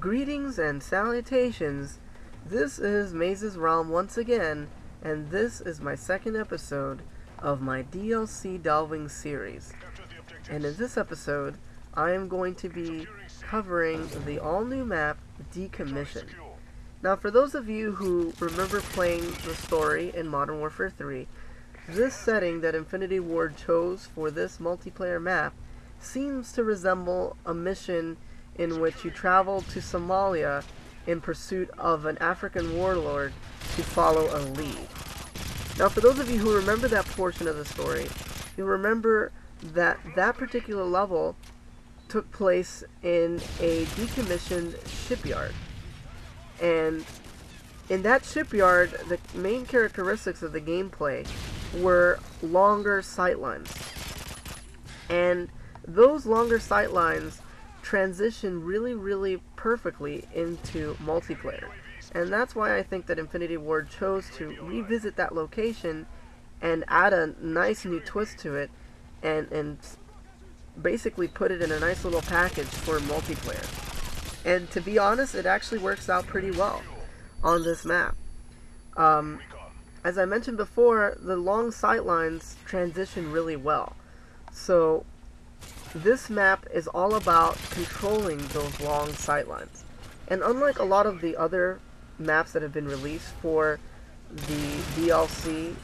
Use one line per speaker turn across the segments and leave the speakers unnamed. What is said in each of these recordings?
Greetings and salutations. This is Maze's Realm once again, and this is my second episode of my DLC delving series. And in this episode, I am going to be covering the all-new map, Decommission. Now, for those of you who remember playing the story in Modern Warfare 3, this setting that Infinity Ward chose for this multiplayer map seems to resemble a mission in which you travel to Somalia in pursuit of an African warlord to follow a lead. Now, for those of you who remember that portion of the story, you'll remember that that particular level took place in a decommissioned shipyard. And in that shipyard, the main characteristics of the gameplay were longer sightlines. And those longer sightlines transition really perfectly into multiplayer. And that's why I think that Infinity Ward chose to revisit that location and add a nice new twist to it and basically put it in a nice little package for multiplayer. And to be honest, it actually works out pretty well on this map. As I mentioned before, the long sightlines transition really well. So this map is all about controlling those long sightlines. And unlike a lot of the other maps that have been released for the DLC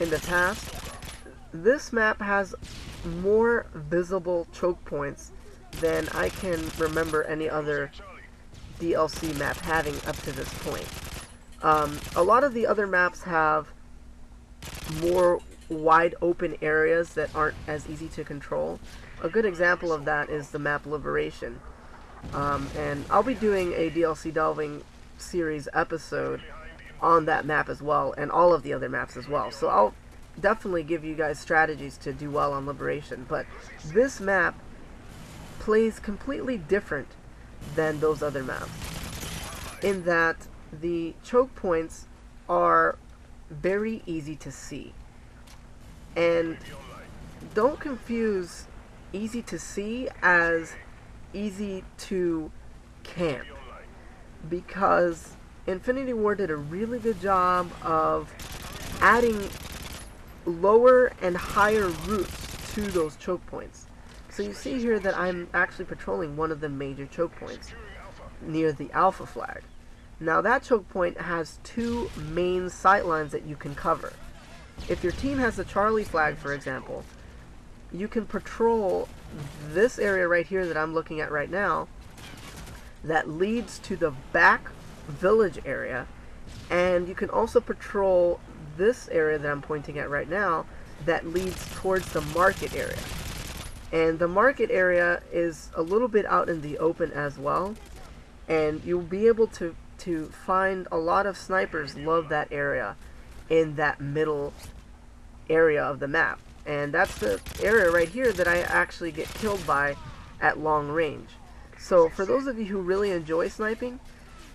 in the past, this map has more visible choke points than I can remember any other DLC map having up to this point. A lot of the other maps have more wide open areas that aren't as easy to control. A good example of that is the map Liberation. And I'll be doing a DLC delving series episode on that map as well, and all of the other maps as well. So I'll definitely give you guys strategies to do well on Liberation. But this map plays completely different than those other maps, in that the choke points are very easy to see. And don't confuse easy to see as easy to camp, because Infinity Ward did a really good job of adding lower and higher routes to those choke points. So you see here that I'm actually patrolling one of the major choke points near the Alpha flag. Now that choke point has two main sightlines that you can cover. If your team has the Charlie flag, for example, you can patrol this area right here that I'm looking at right now that leads to the back village area, and you can also patrol this area that I'm pointing at right now that leads towards the market area. And the market area is a little bit out in the open as well, and you'll be able to find a lot of snipers love that area in that middle area of the map. And that's the area right here that I actually get killed by at long range. So for those of you who really enjoy sniping,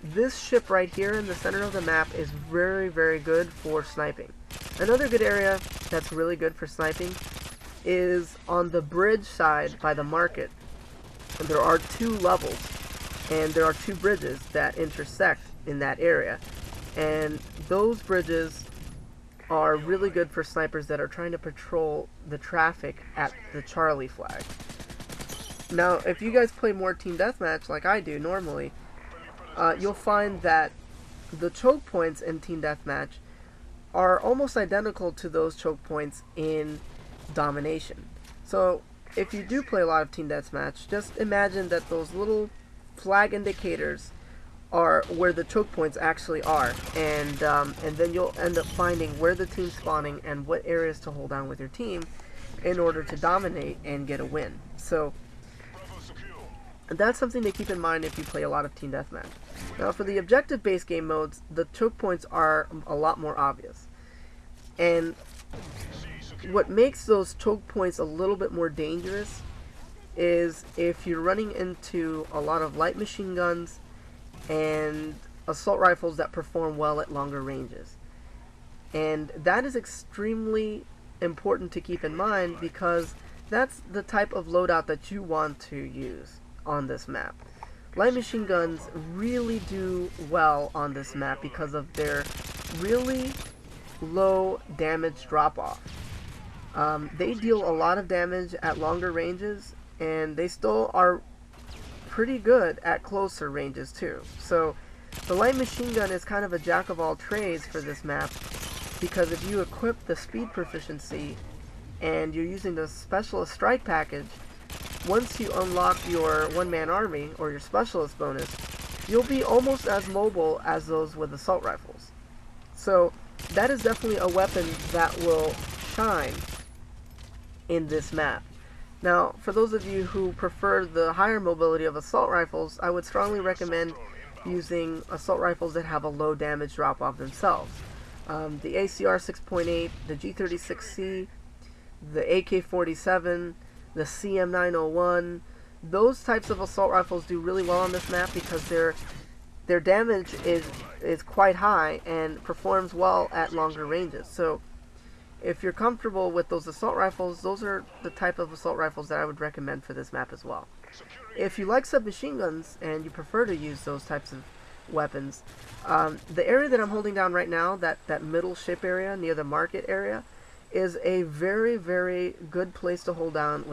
this ship right here in the center of the map is very good for sniping. Another good area that's really good for sniping is on the bridge side by the market. There are two levels, and there are two bridges that intersect in that area. And those bridges are really good for snipers that are trying to patrol the traffic at the Charlie flag. Now, if you guys play more Team Deathmatch like I do normally, you'll find that the choke points in Team Deathmatch are almost identical to those choke points in Domination. So if you do play a lot of Team Deathmatch, just imagine that those little flag indicators are where the choke points actually are, and then you'll end up finding where the team's spawning and what areas to hold down with your team in order to dominate and get a win. So that's something to keep in mind if you play a lot of Team Deathmatch. Now, for the objective-based game modes, the choke points are a lot more obvious. And what makes those choke points a little bit more dangerous is if you're running into a lot of light machine guns and assault rifles that perform well at longer ranges. And that is extremely important to keep in mind, because that's the type of loadout that you want to use on this map. light machine guns really do well on this map because of their really low damage drop-off. They deal a lot of damage at longer ranges, and they still are pretty good at closer ranges too. So the light machine gun is kind of a jack of all trades for this map, because if you equip the speed proficiency and you're using the specialist strike package, once you unlock your one-man army or your specialist bonus, you'll be almost as mobile as those with assault rifles. So that is definitely a weapon that will shine in this map. Now, for those of you who prefer the higher mobility of assault rifles, I would strongly recommend using assault rifles that have a low damage drop-off themselves. The ACR 6.8, the G36C, the AK-47, the CM901, those types of assault rifles do really well on this map because their damage is quite high and performs well at longer ranges. So if you're comfortable with those assault rifles, those are the type of assault rifles that I would recommend for this map as well. If you like submachine guns and you prefer to use those types of weapons, the area that I'm holding down right now, that middle ship area near the market area, is a very, very good place to hold down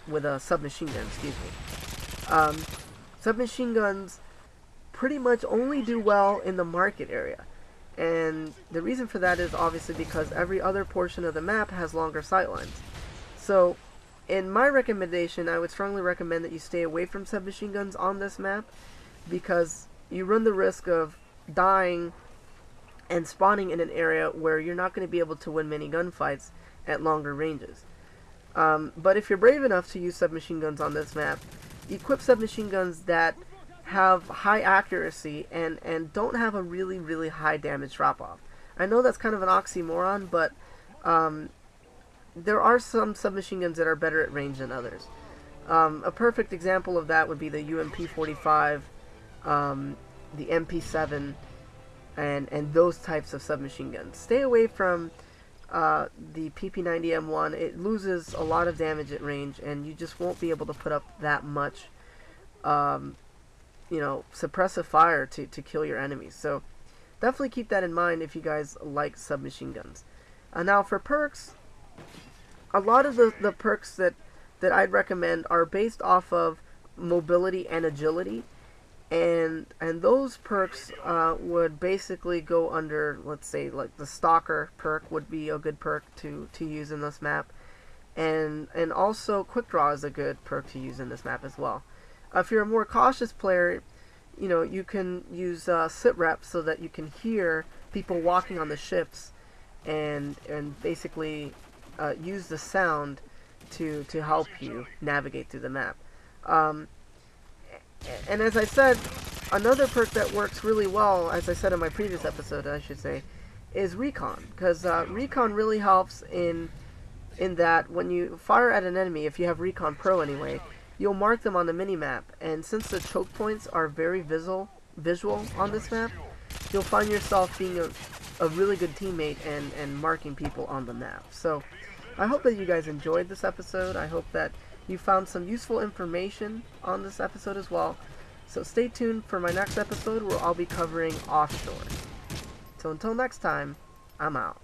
with a submachine gun. Excuse me. Submachine guns pretty much only do well in the market area, and the reason for that is obviously because every other portion of the map has longer sightlines. So in my recommendation, I would strongly recommend that you stay away from submachine guns on this map, because you run the risk of dying and spawning in an area where you're not going to be able to win many gunfights at longer ranges. But if you're brave enough to use submachine guns on this map, equip submachine guns that have high accuracy and don't have a really, really high damage drop-off. I know that's kind of an oxymoron, but there are some submachine guns that are better at range than others. A perfect example of that would be the UMP-45, the MP7, and those types of submachine guns. Stay away from the PP90M1. It loses a lot of damage at range, and you just won't be able to put up that much suppressive fire to kill your enemies. So definitely keep that in mind if you guys like submachine guns. Now for perks, a lot of the perks that I'd recommend are based off of mobility and agility, and those perks would basically go under, let's say, like the Stalker perk would be a good perk to use in this map, and also Quick Draw is a good perk to use in this map as well. If you're a more cautious player, you can use sit rep so that you can hear people walking on the ships, and basically use the sound to help you navigate through the map. And as I said, another perk that works really well, as I said in my previous episode, I should say, is Recon. Because Recon really helps in that when you fire at an enemy, if you have Recon Pro anyway, you'll mark them on the minimap. And since the choke points are very visual on this map, you'll find yourself being a really good teammate and marking people on the map. So I hope that you guys enjoyed this episode. I hope that you found some useful information on this episode as well. So stay tuned for my next episode where I'll be covering offshore. So until next time, I'm out.